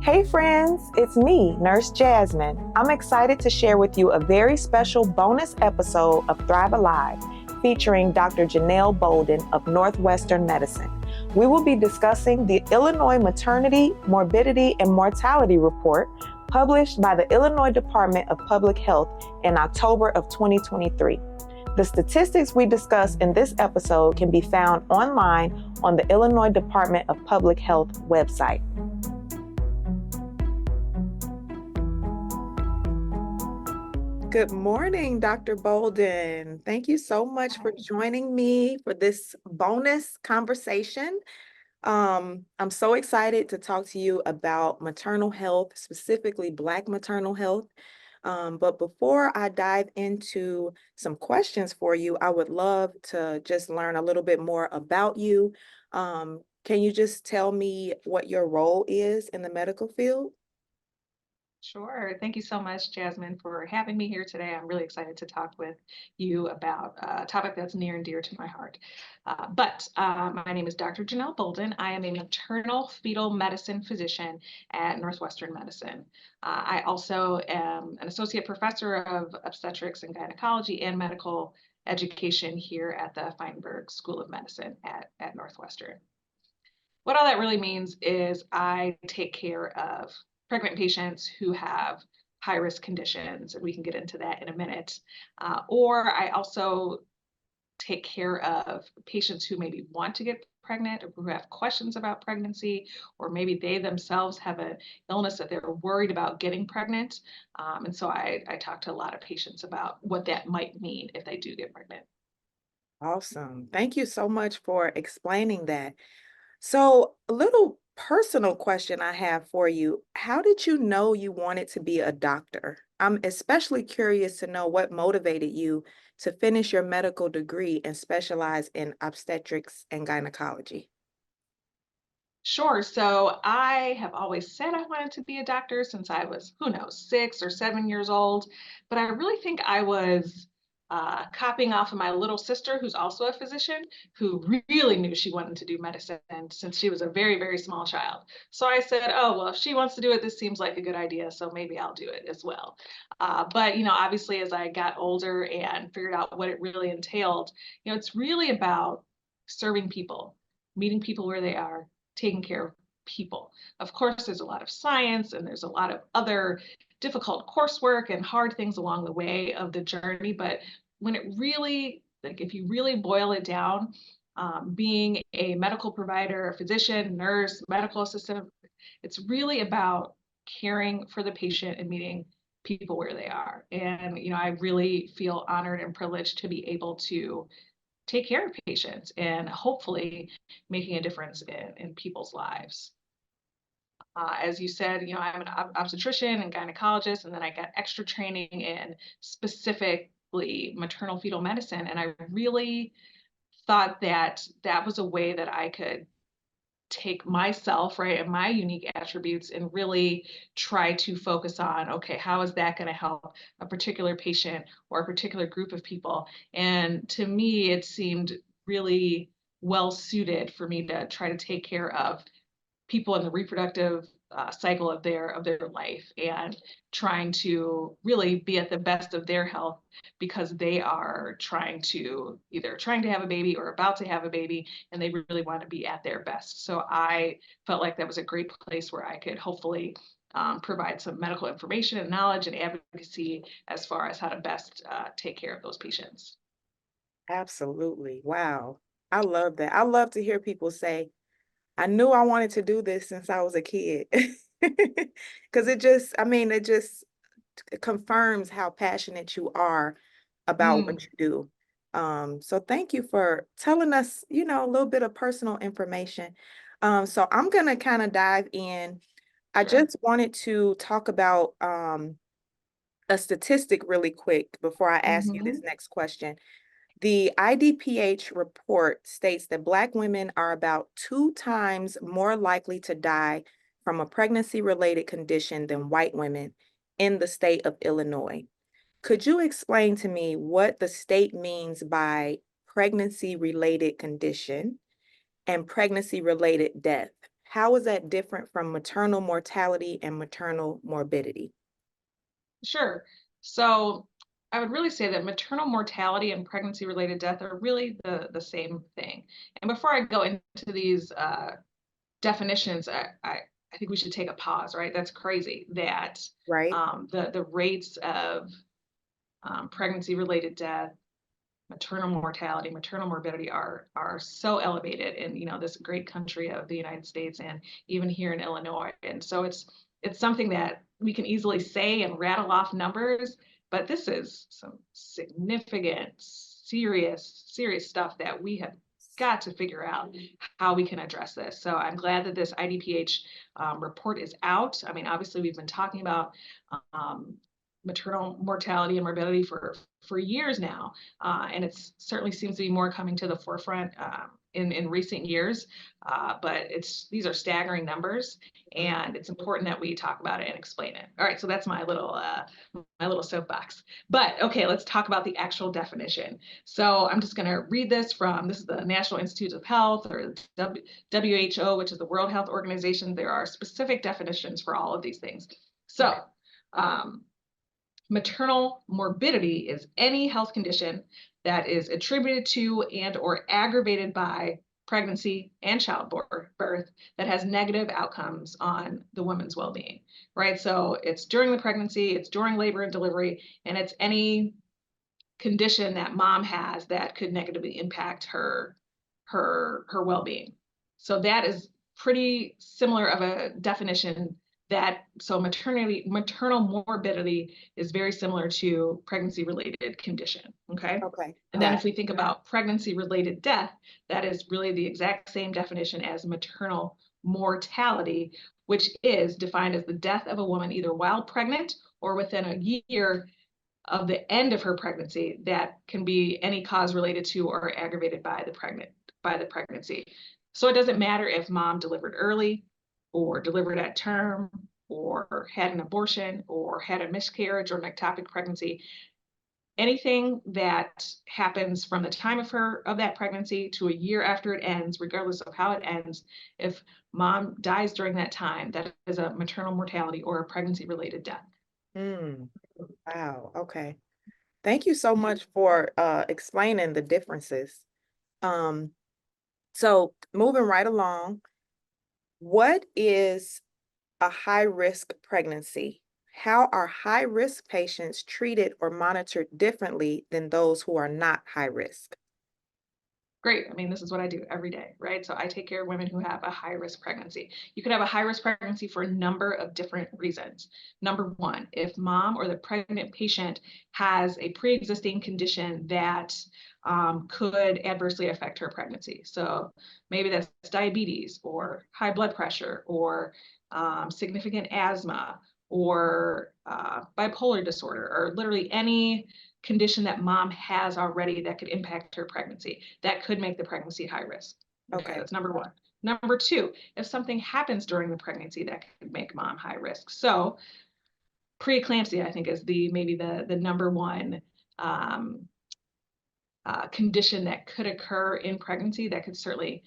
Hey friends, it's me, Nurse Jazmine. I'm excited to share with you a very special bonus episode of Thrive Alive featuring Dr. Janelle Bolden of Northwestern Medicine. We will be discussing the Illinois Maternity, Morbidity, and Mortality Report published by the Illinois Department of Public Health in October of 2023. The statistics we discuss in this episode can be found online on the Illinois Department of Public Health website. Good morning, Dr. Bolden. Thank you so much for joining me for this bonus conversation. I'm so excited to talk to you about maternal health, specifically Black maternal health. But before I dive into some questions for you, I would love to just learn a little bit more about you. Can you just tell me what your role is in the medical field? Sure. Thank you so much, Jasmine, for having me here today. I'm really excited to talk with you about a topic that's near and dear to my heart. My name is Dr. Janelle Bolden. I am a maternal fetal medicine physician at Northwestern Medicine. I also am an associate professor of obstetrics and gynecology and medical education here at the Feinberg School of Medicine at Northwestern. What all that really means is I take care of pregnant patients who have high risk conditions, and we can get into that in a minute. Or I also take care of patients who maybe want to get pregnant or who have questions about pregnancy, or maybe they themselves have an illness that they're worried about getting pregnant. And so I talk to a lot of patients about what that might mean if they do get pregnant. Awesome. Thank you so much for explaining that. So, a little personal question I have for you. How did you know you wanted to be a doctor? I'm especially curious to know what motivated you to finish your medical degree and specialize in obstetrics and gynecology. Sure. So I have always said I wanted to be a doctor since I was, who knows, 6 or 7 years old. But I really think I was copying off of my little sister, who's also a physician, who really knew she wanted to do medicine since she was a very, very small child. So I said, oh, well, if she wants to do it, this seems like a good idea. So maybe I'll do it as well. Obviously, as I got older and figured out what it really entailed, it's really about serving people, meeting people where they are, taking care of people. Of course, there's a lot of science and there's a lot of other difficult coursework and hard things along the way of the journey. But when it really, like, if you really boil it down, being a medical provider, a physician, nurse, medical assistant, it's really about caring for the patient and meeting people where they are. And, I really feel honored and privileged to be able to take care of patients and hopefully making a difference in people's lives. As you said, I'm an obstetrician and gynecologist, and then I got extra training in specifically maternal fetal medicine. And I really thought that that was a way that I could take myself, right, and my unique attributes and really try to focus on, okay, how is that going to help a particular patient or a particular group of people? And to me, it seemed really well suited for me to try to take care of people in the reproductive cycle of their life and trying to really be at the best of their health because they are either trying to have a baby or about to have a baby, and they really want to be at their best. So I felt like that was a great place where I could hopefully provide some medical information and knowledge and advocacy as far as how to best take care of those patients. Absolutely. Wow. I love that. I love to hear people say, I knew I wanted to do this since I was a kid. Because it just confirms how passionate you are about Mm, what you do. So thank you for telling us, a little bit of personal information. So I'm gonna kind of dive in. I sure. just wanted to talk about a statistic really quick before I ask you this Hmm. next question. The IDPH report states that Black women are about 2 times more likely to die from a pregnancy-related condition than white women in the state of Illinois. Could you explain to me what the state means by pregnancy-related condition and pregnancy-related death? how is that different from maternal mortality and maternal morbidity? Sure. So I would really say that maternal mortality and pregnancy-related death are really the same thing. And before I go into these definitions, I think we should take a pause, right? That's crazy that Right? the rates of pregnancy-related death, maternal mortality, maternal morbidity are so elevated in this great country of the United States and even here in Illinois. And so it's something that we can easily say and rattle off numbers, but this is some significant, serious stuff that we have got to figure out how we can address this. So I'm glad that this IDPH report is out. I mean, obviously we've been talking about um, maternal mortality and morbidity for years now, and it certainly seems to be more coming to the forefront in recent years. But these are staggering numbers, and it's important that we talk about it and explain it. All right, so that's my little soapbox. But okay, let's talk about the actual definition. So I'm just going to read this is the National Institutes of Health, or WHO, which is the World Health Organization. There are specific definitions for all of these things. So maternal morbidity is any health condition that is attributed to and or aggravated by pregnancy and childbirth that has negative outcomes on the woman's well-being, right? So it's during the pregnancy, it's during labor and delivery, and it's any condition that mom has that could negatively impact her well-being. So that is pretty similar of a definition so maternal morbidity is very similar to pregnancy-related condition, okay? Okay. And then if we think about pregnancy-related death, that is really the exact same definition as maternal mortality, which is defined as the death of a woman either while pregnant or within a year of the end of her pregnancy that can be any cause related to or aggravated by the pregnancy. So it doesn't matter if mom delivered early or delivered at term or had an abortion or had a miscarriage or an ectopic pregnancy. Anything that happens from the time of that pregnancy to a year after it ends, regardless of how it ends, if mom dies during that time, that is a maternal mortality or a pregnancy-related death. Wow. Okay. Thank you so much for explaining the differences. So moving right along, what is a high-risk pregnancy? How are high-risk patients treated or monitored differently than those who are not high risk? Great. I mean, this is what I do every day, right? So I take care of women who have a high-risk pregnancy. You could have a high-risk pregnancy for a number of different reasons. Number one, if mom or the pregnant patient has a pre-existing condition that could adversely affect her pregnancy. So maybe that's diabetes or high blood pressure or significant asthma or bipolar disorder, or literally any condition that mom has already that could impact her pregnancy, that could make the pregnancy high risk. Okay, that's number one. Number two, if something happens during the pregnancy that could make mom high risk. So preeclampsia, I think, is maybe the number one condition that could occur in pregnancy that could certainly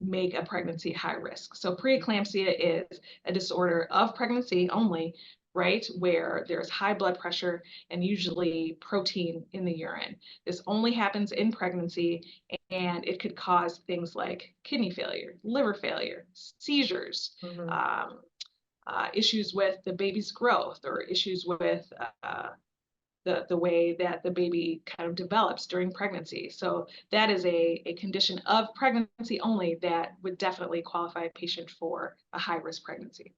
make a pregnancy high risk. So preeclampsia is a disorder of pregnancy only, right, where there's high blood pressure and usually protein in the urine. This only happens in pregnancy, and it could cause things like kidney failure, liver failure, seizures, issues with the baby's growth, or issues with the way that the baby kind of develops during pregnancy. So that is a condition of pregnancy only that would definitely qualify a patient for a high-risk pregnancy.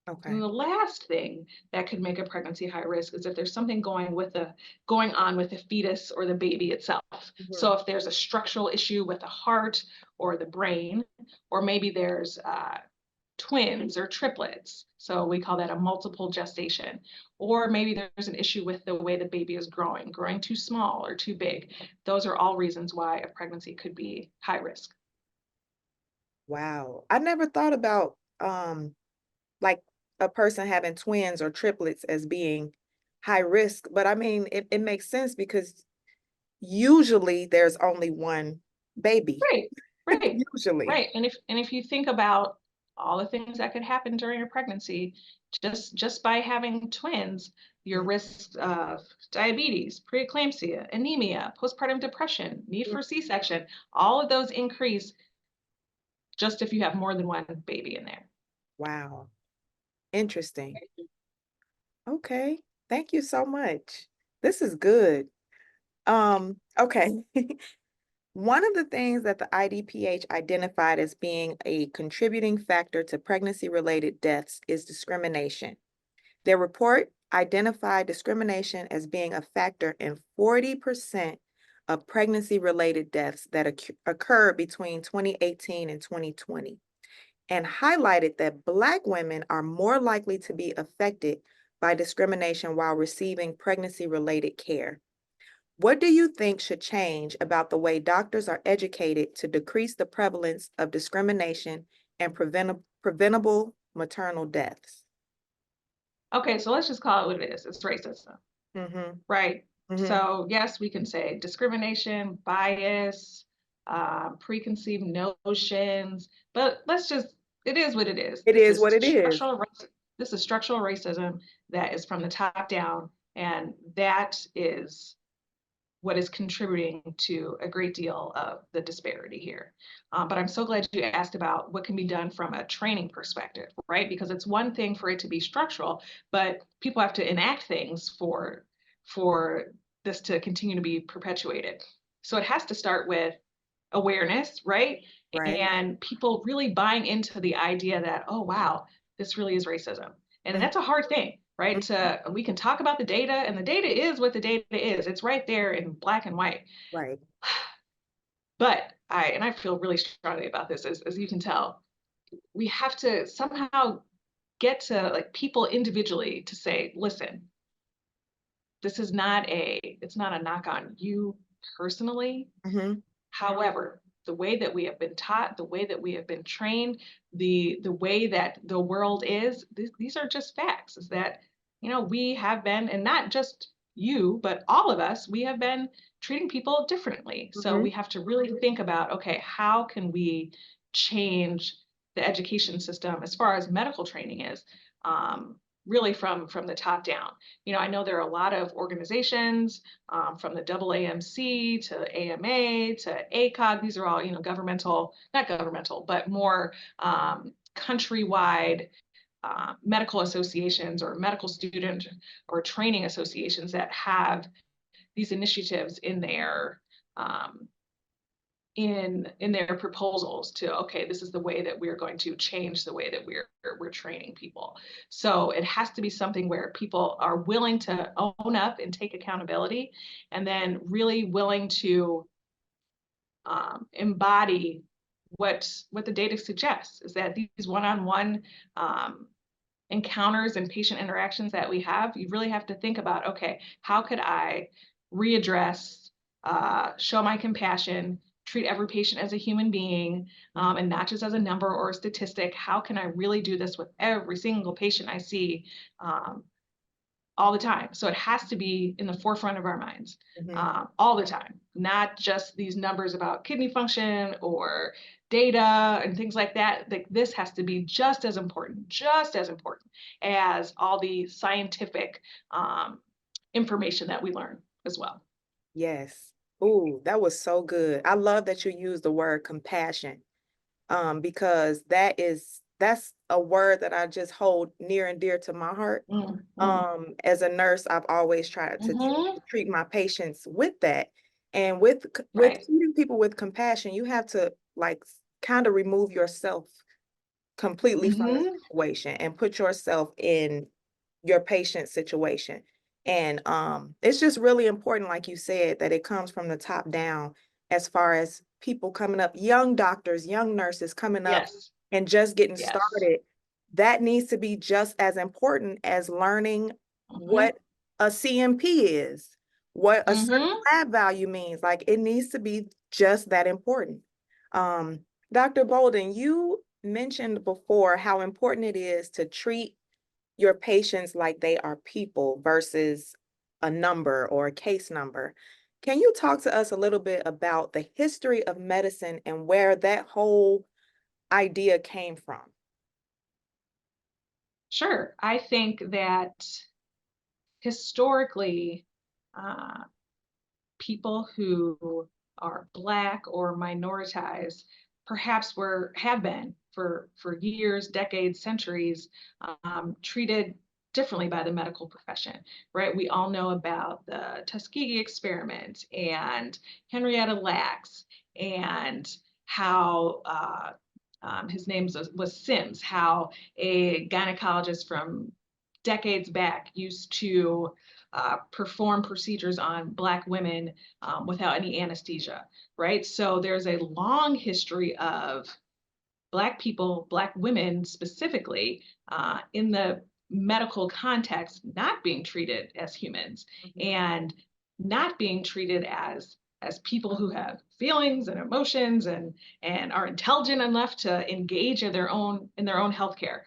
Okay. And the last thing that could make a pregnancy high risk is if there's something going on with the fetus or the baby itself. So if there's a structural issue with the heart or the brain, or maybe there's twins or triplets. So we call that a multiple gestation. Or maybe there's an issue with the way the baby is growing too small or too big. Those are all reasons why a pregnancy could be high risk. Wow. I never thought about like a person having twins or triplets as being high risk, but I mean, it makes sense because usually there's only one baby. Right. Right, usually. right. And if you think about all the things that could happen during a pregnancy, just by having twins, your Mhm. risk of diabetes, preeclampsia, anemia, postpartum depression, need for C-section, all of those increase just if you have more than one baby in there. Wow. Interesting. Okay. Thank you so much. This is good. Okay. One of the things that the IDPH identified as being a contributing factor to pregnancy-related deaths is discrimination. Their report identified discrimination as being a factor in 40% of pregnancy-related deaths that occurred between 2018 and 2020, and highlighted that Black women are more likely to be affected by discrimination while receiving pregnancy-related care. What do you think should change about the way doctors are educated to decrease the prevalence of discrimination and preventable maternal deaths? Okay, so let's just call it what it is. It's racism, Mm-hmm. right? Mm-hmm. So yes, we can say discrimination, bias, preconceived notions, but it is what it is. It is what it is. This is structural racism that is from the top down, and that is what is contributing to a great deal of the disparity here. But I'm so glad you asked about what can be done from a training perspective, right? Because it's one thing for it to be structural, but people have to enact things for this to continue to be perpetuated. So it has to start with awareness, right? Right. And people really buying into the idea that, oh, wow, this really is racism. And Mhm. that's a hard thing, right? We can talk about the data, and the data is what the data is. It's right there in black and white. Right. But I feel really strongly about this, as you can tell, we have to somehow get to like people individually to say, listen, it's not a knock on you personally. Mm-hmm. However, the way that we have been taught, the way that we have been trained, the way that the world is, these are just facts. Is that, we have been, and not just you, but all of us, we have been treating people differently. So Mm-hmm. we have to really think about, okay, how can we change the education system as far as medical training is, um, really from the top down. I know there are a lot of organizations, from the AAMC to AMA to ACOG. These are all, governmental, not governmental, but more countrywide medical associations or medical student or training associations that have these initiatives um, in their proposals to, okay, this is the way that we're going to change the way that we're training people. So it has to be something where people are willing to own up and take accountability, and then really willing to embody what the data suggests, is that these one-on-one encounters and patient interactions that we have, you really have to think about, okay, how could I readdress, show my compassion, treat every patient as a human being, and not just as a number or a statistic? How can I really do this with every single patient I see, all the time? So it has to be in the forefront of our minds, Mm-hmm. all the time, not just these numbers about kidney function or data and things like that. Like, this has to be just as important as all the scientific information that we learn as well. Yes. Ooh, that was so good. I love that you used the word compassion, because that's a word that I just hold near and dear to my heart. Mm-hmm. As a nurse, I've always tried to Mm-hmm. treat my patients with that. And with Right. treating people with compassion, you have to like kind of remove yourself completely from the Mm-hmm. situation and put yourself in your patient's situation. And it's just really important, like you said, that it comes from the top down as far as people coming up, young doctors, young nurses coming up Yes. and just getting Yes. started. That needs to be just as important as learning Mm-hmm. what a CMP is, what a certain Mm-hmm. lab value means. Like, it needs to be just that important. Um, Dr. Bolden, you mentioned before how important it is to treat your patients like they are people versus a number or a case number. Can you talk to us a little bit about the history of medicine and where that whole idea came from? Sure. I think that historically, uh, people who are Black or minoritized perhaps have been for years, decades, centuries, treated differently by the medical profession, right? We all know about the Tuskegee experiment and Henrietta Lacks and how his name was Sims, how a gynecologist from decades back used to perform procedures on Black women without any anesthesia, right? So there's a long history of Black people, Black women specifically, in the medical context, not being treated as humans and not being treated as people who have feelings and emotions and are intelligent enough to engage in their own healthcare.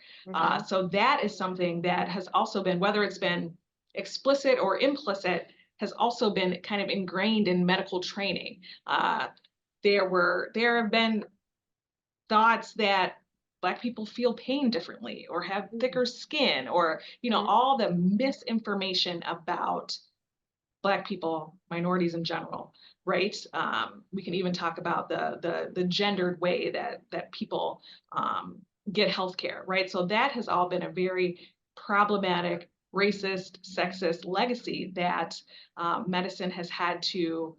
So that is something that has also been, whether it's been explicit or implicit, has also been kind of ingrained in medical training. There have been thoughts that Black people feel pain differently or have thicker skin, or all the misinformation about Black people, minorities in general, right? We can even talk about the gendered way that people get healthcare, right? So that has all been a very problematic, racist, sexist legacy that medicine has had to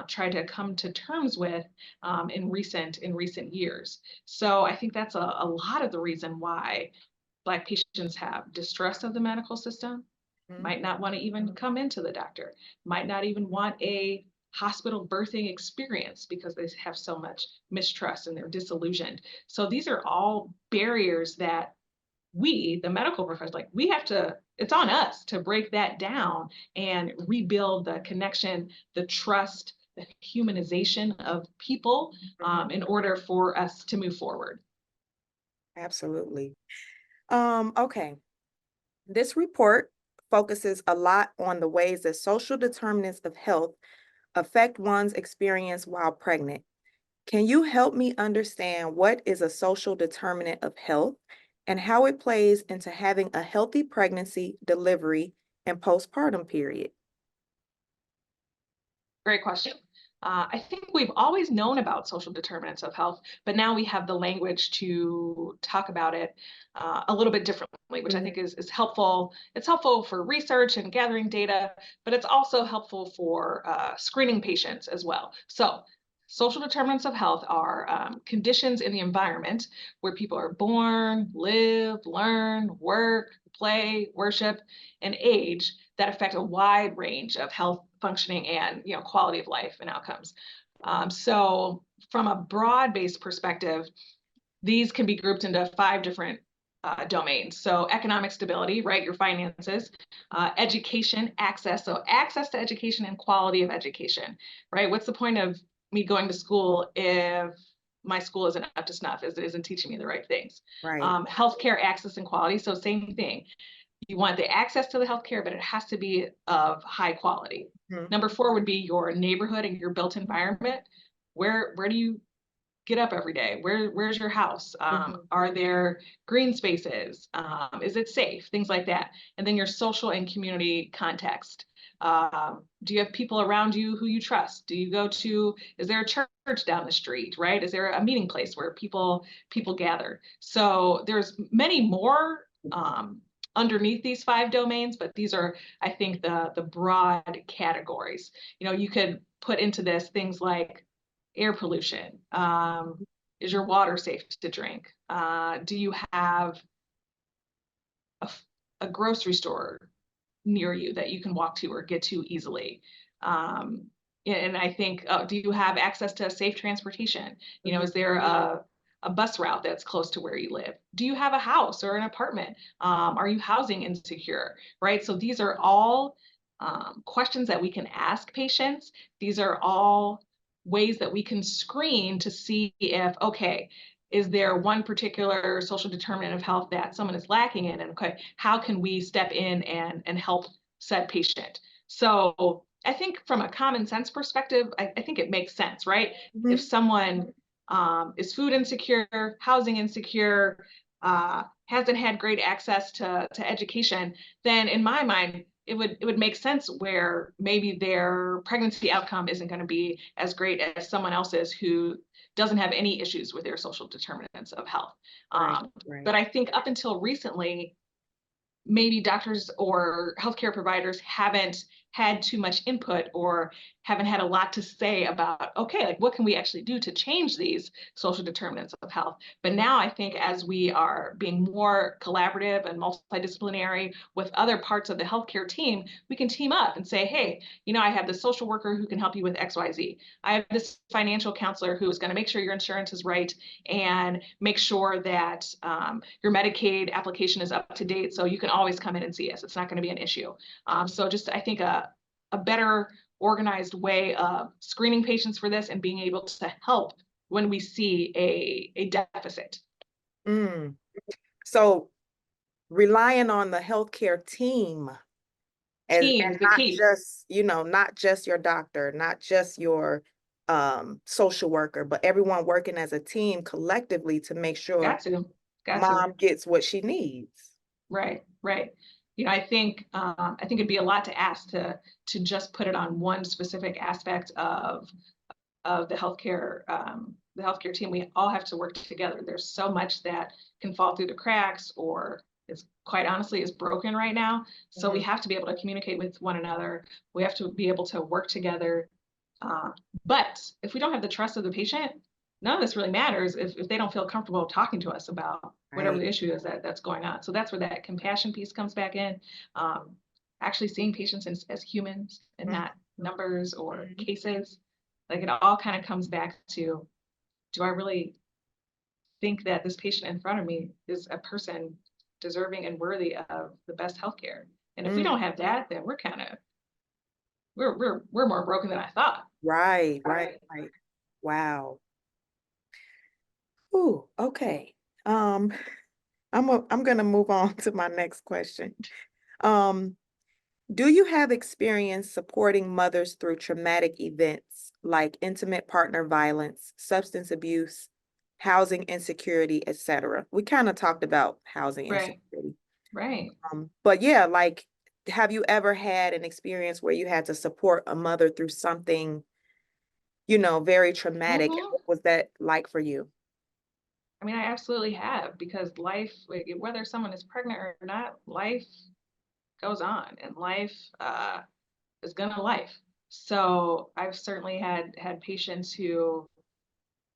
try to come to terms with in recent years. So I think that's a lot of the reason why Black patients have distrust of the medical system, might not want to even come into the doctor, might not even want a hospital birthing experience because they have so much mistrust and they're disillusioned. So these are all barriers that we, the medical professionals, like we have to, it's on us to break that down and rebuild the connection, the trust, the humanization of people in order for us to move forward. Absolutely. Okay. This report focuses a lot on the ways that social determinants of health affect one's experience while pregnant. Can you help me understand what is a social determinant of health and how it plays into having a healthy pregnancy, delivery, and postpartum period? Great question. I think we've always known about social determinants of health, but now we have the language to talk about it a little bit differently, which I think is helpful. It's helpful for research and gathering data, but it's also helpful for screening patients as well. So social determinants of health are conditions in the environment where people are born, live, learn, work, play, worship, and age that affect a wide range of health functioning and quality of life and outcomes. So from a broad-based perspective, these can be grouped into 5 different domains. So economic stability, right? Your finances, education, access. So access to education and quality of education, right? What's the point of me going to school if my school isn't up to snuff, as it isn't teaching me the right things? Right. Healthcare access and quality. So same thing. You want the access to the healthcare, but it has to be of high quality. Number 4 would be your neighborhood and your built environment. Where do you get up every day? Where's your house? Are there green spaces? Is it safe? Things like that. And then your social and community context. Do you have people around you who you trust? Is there a church down the street, right? Is there a meeting place where people gather? So there's many more underneath these 5 domains, but these are, I think, the broad categories. You could put into this things like air pollution. Is your water safe to drink? Do you have a grocery store near you that you can walk to or get to easily? And I think, do you have access to safe transportation? Is there a bus route that's close to where you live? Do you have a house or an apartment? Are you housing insecure, right? So these are all questions that we can ask patients. These are all ways that we can screen to see if, okay, is there one particular social determinant of health that someone is lacking in? And okay, how can we step in and help said patient? So I think from a common sense perspective, I think it makes sense, right? If Mhm. someone is food insecure, housing insecure, hasn't had great access to education, then in my mind, it would make sense where maybe their pregnancy outcome isn't going to be as great as someone else's who doesn't have any issues with their social determinants of health. Right, Um, right. but I think up until recently, maybe doctors or healthcare providers haven't had too much input or haven't had a lot to say about, okay, like what can we actually do to change these social determinants of health? But now I think as we are being more collaborative and multidisciplinary with other parts of the healthcare team, we can team up and say, hey, I have this social worker who can help you with XYZ. I have this financial counselor who is going to make sure your insurance is right and make sure that your Medicaid application is up to date. So you can always come in and see us. It's not going to be an issue. So just I think a better organized way of screening patients for this and being able to help when we see a deficit. Mm. So relying on the healthcare team and Team is the not key. just, not just your doctor, not just your social worker, but everyone working as a team collectively to make sure Got to, got to. mom gets what she needs. Right, right. I think it'd be a lot to ask to just put it on one specific aspect of the healthcare team. We all have to work together. There's so much that can fall through the cracks or is quite honestly is broken right now. So we Mhm. have to be able to communicate with one another. We have to be able to work together. Uh, but if we don't have the trust of the patient, none of this really matters if they don't feel comfortable talking to us about whatever Right. the issue is that's going on. So that's where that compassion piece comes back in. Um, Actually seeing patients as humans and Mhm. not numbers or Mhm. cases. Like it all kind of comes back to, do I really think that this patient in front of me is a person deserving and worthy of the best healthcare? And if we Mm. don't have that, then we're more broken than I thought. Right, right, Right. right. Wow. Ooh, okay. Um, I'm gonna move on to my next question. Um, do you have experience supporting mothers through traumatic events like intimate partner violence, substance abuse, housing insecurity, etc.? We kind of talked about housing Right. insecurity. Right. But yeah, like, have you ever had an experience where you had to support a mother through something, very traumatic? Hmm. What was that like for you? I mean, I absolutely have because life, like, whether someone is pregnant or not, life goes on and life is gonna life. So I've certainly had patients who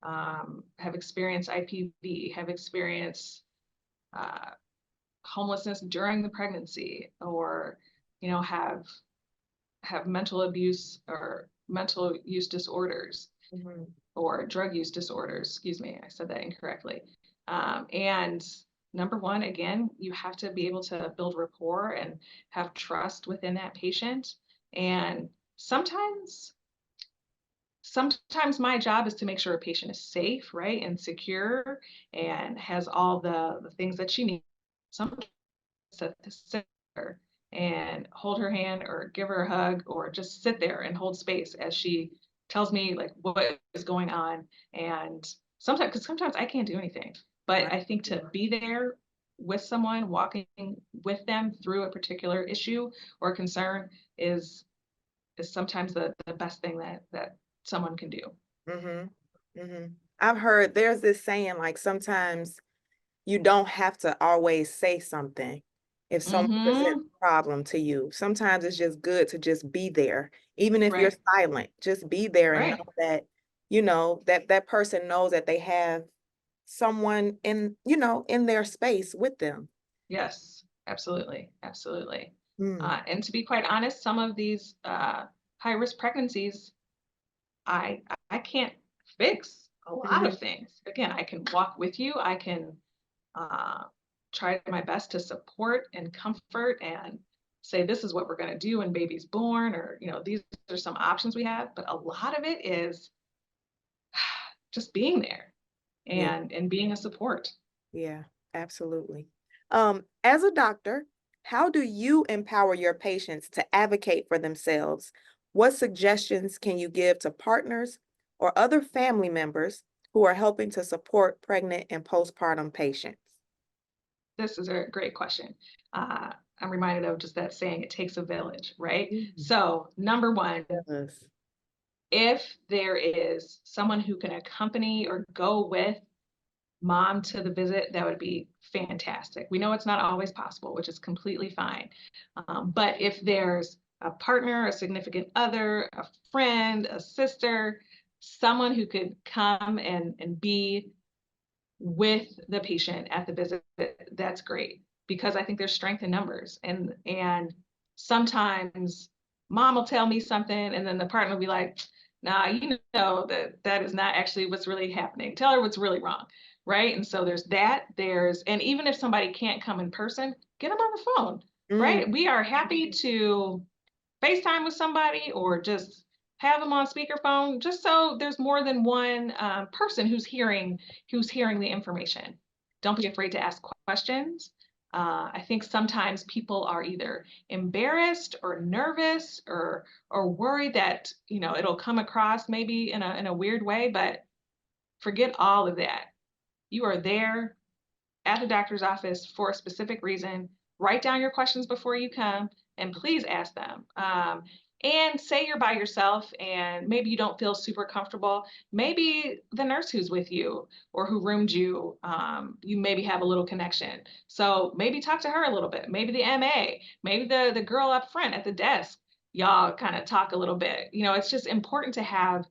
have experienced IPV, have experienced uh, homelessness during the pregnancy, or have mental abuse or mental use disorders Mhm. or drug use disorders. Excuse me, I said that incorrectly. And number one, again, you have to be able to build rapport and have trust within that patient. And sometimes my job is to make sure a patient is safe, right, and secure and has all the things that she needs. Some to sit there and hold her hand or give her a hug or just sit there and hold space as she tells me like what is going on. And sometimes I can't do anything, but Right. I think to be there with someone, walking with them through a particular issue or concern is sometimes the best thing that someone can do. Mm-hmm. Mm-hmm. I've heard there's this saying like sometimes you don't have to always say something if someone presents Mm-hmm. a problem to you. Sometimes it's just good to just be there, even if you're Right. silent. Just be there and Right. know that, that person knows that they have someone in their space with them. Yes, absolutely, absolutely. Mm. And to be quite honest, some of these high risk pregnancies, I I can't fix a lot Mhm. of things. Again, I can walk with you. I can uh, try my best to support and comfort and say this is what we're going to do when baby's born, or these are some options we have. But a lot of it is just being there Yeah, and being a support. yeah, absolutely. As a doctor, how do you empower your patients to advocate for themselves What suggestions can you give to partners or other family members who are helping to support pregnant and postpartum patients? This is a great question. Uh, I'm reminded of just that saying, it takes a village, right? Mm, So, number one, yes. if there is someone who can accompany or go with mom to the visit, that would be fantastic. We know it's not always possible, which is completely fine. But if there's a partner, a significant other, a friend, a sister, someone who could come and be with the patient at the visit, that's great, because I think there's strength in numbers. And sometimes mom will tell me something and then the partner will be like, nah, you know that is not actually what's really happening. Tell her what's really wrong. Right. And so there's that. And even if somebody can't come in person, get them on the phone. Mm, Right. We are happy to FaceTime with somebody or just have them on speakerphone, just so there's more than one person who's hearing the information. Don't be afraid to ask questions. I think sometimes people are either embarrassed or nervous or worried that it'll come across maybe in a weird way, but forget all of that. You are there at the doctor's office for a specific reason. Write down your questions before you come and please ask them. And say you're by yourself and maybe you don't feel super comfortable. Maybe the nurse who's with you or who roomed you, you maybe have a little connection. So maybe talk to her a little bit. Maybe the MA, maybe the girl up front at the desk. Y'all kind of talk a little bit. It's just important to have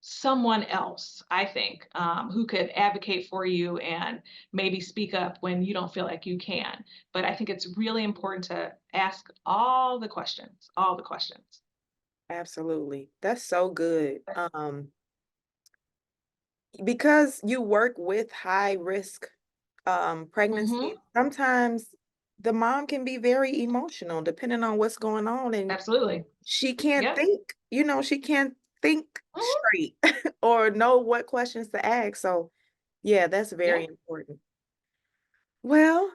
someone else, I think, who could advocate for you and maybe speak up when you don't feel like you can. But I think it's really important to ask all the questions, all the questions. absolutely. That's so good. Because you work with high risk Hmm. pregnancies, sometimes the mom can be very emotional depending on what's going on, and Absolutely. she can't Yep. think, she can't think Hmm. straight or know what questions to ask. So, yeah, that's very Yep. important. Well,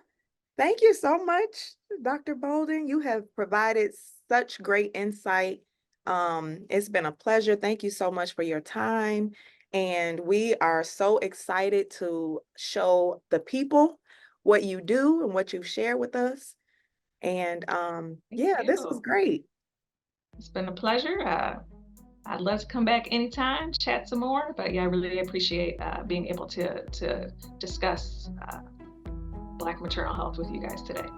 thank you so much, Dr. Bolden. You have provided such great insight. It's been a pleasure. Thank you so much for your time. And we are so excited to show the people what you do and what you've shared with us. And Thank yeah, this was you. great. It's been a pleasure. I'd love to come back anytime, chat some more. But yeah, I really appreciate being able to discuss Black maternal health with you guys today.